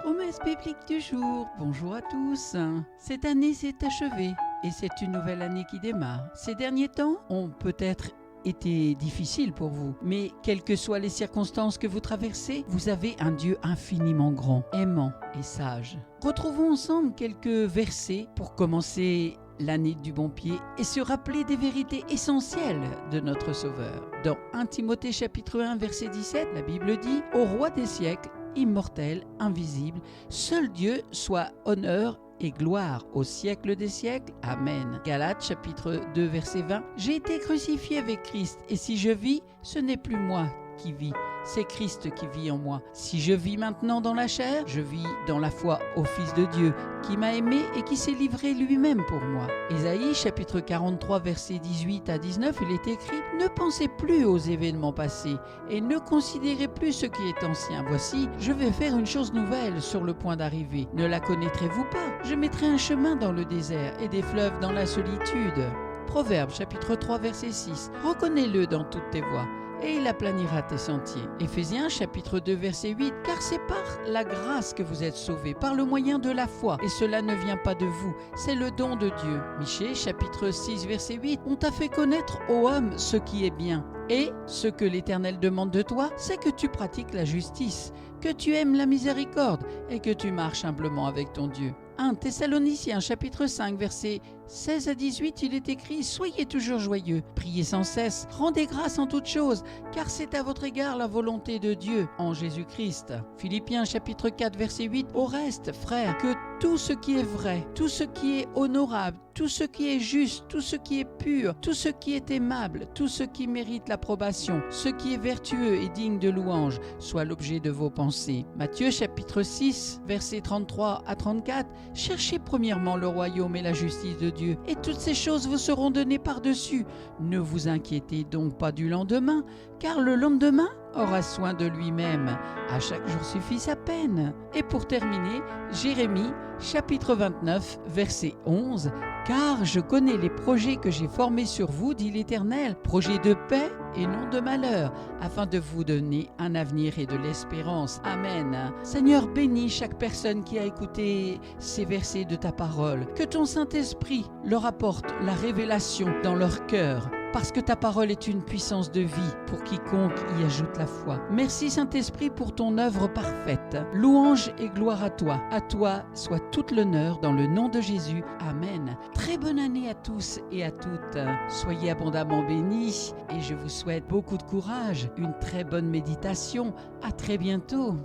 Promesse biblique du jour, bonjour à tous. Cette année s'est achevée et c'est une nouvelle année qui démarre. Ces derniers temps ont peut-être été difficiles pour vous, mais quelles que soient les circonstances que vous traversez, vous avez un Dieu infiniment grand, aimant et sage. Retrouvons ensemble quelques versets pour commencer l'année du bon pied et se rappeler des vérités essentielles de notre Sauveur. Dans 1 Timothée chapitre 1 verset 17, la Bible dit « Au roi des siècles, immortel, invisible, seul Dieu soit honneur et gloire au siècle des siècles. Amen. » Galates chapitre 2 verset 20. « J'ai été crucifié avec Christ, et si je vis, ce n'est plus moi qui vis, c'est Christ qui vit en moi. Si je vis maintenant dans la chair, je vis dans la foi au Fils de Dieu, qui m'a aimé et qui s'est livré lui-même pour moi. » Ésaïe chapitre 43 versets 18 à 19, il est écrit « Ne pensez plus aux événements passés et ne considérez plus ce qui est ancien. Voici, je vais faire une chose nouvelle sur le point d'arriver. Ne la connaîtrez-vous pas? Je mettrai un chemin dans le désert et des fleuves dans la solitude. » Proverbe chapitre 3 verset 6. « Reconnais-le dans toutes tes voies, et il aplanira tes sentiers. » Éphésiens chapitre 2 verset 8. « Car c'est par la grâce que vous êtes sauvés, par le moyen de la foi, et cela ne vient pas de vous, c'est le don de Dieu. » Michée chapitre 6 verset 8. « On t'a fait connaître, ô homme, ce qui est bien. Et ce que l'Éternel demande de toi, c'est que tu pratiques la justice, que tu aimes la miséricorde et que tu marches humblement avec ton Dieu. » 1 Thessaloniciens chapitre 5 versets 16 à 18, il est écrit « Soyez toujours joyeux, priez sans cesse, rendez grâce en toutes choses, car c'est à votre égard la volonté de Dieu en Jésus-Christ. » Philippiens chapitre 4 verset 8 « Au reste, frères, que tout ce qui est vrai, tout ce qui est honorable, tout ce qui est juste, tout ce qui est pur, tout ce qui est aimable, tout ce qui mérite l'approbation, ce qui est vertueux et digne de louange, soit l'objet de vos pensées. » Matthieu chapitre 6 versets 33 à 34 « Cherchez premièrement le royaume et la justice de Dieu, et toutes ces choses vous seront données par-dessus. Ne vous inquiétez donc pas du lendemain, car le lendemain aura soin de lui-même. À chaque jour suffit sa peine. » Et pour terminer, Jérémie chapitre 29 verset 11 « Car je connais les projets que j'ai formés sur vous, dit l'Éternel, projets de paix et non de malheur, afin de vous donner un avenir et de l'espérance. » Amen. Seigneur, bénis chaque personne qui a écouté ces versets de ta parole. Que ton Saint-Esprit leur apporte la révélation dans leur cœur, parce que ta parole est une puissance de vie pour quiconque y ajoute la foi. Merci Saint-Esprit pour ton œuvre parfaite. Louange et gloire à toi soit toute l'honneur dans le nom de Jésus. Amen. Très bonne année à tous et à toutes. Soyez abondamment bénis et je vous souhaite beaucoup de courage, une très bonne méditation. À très bientôt.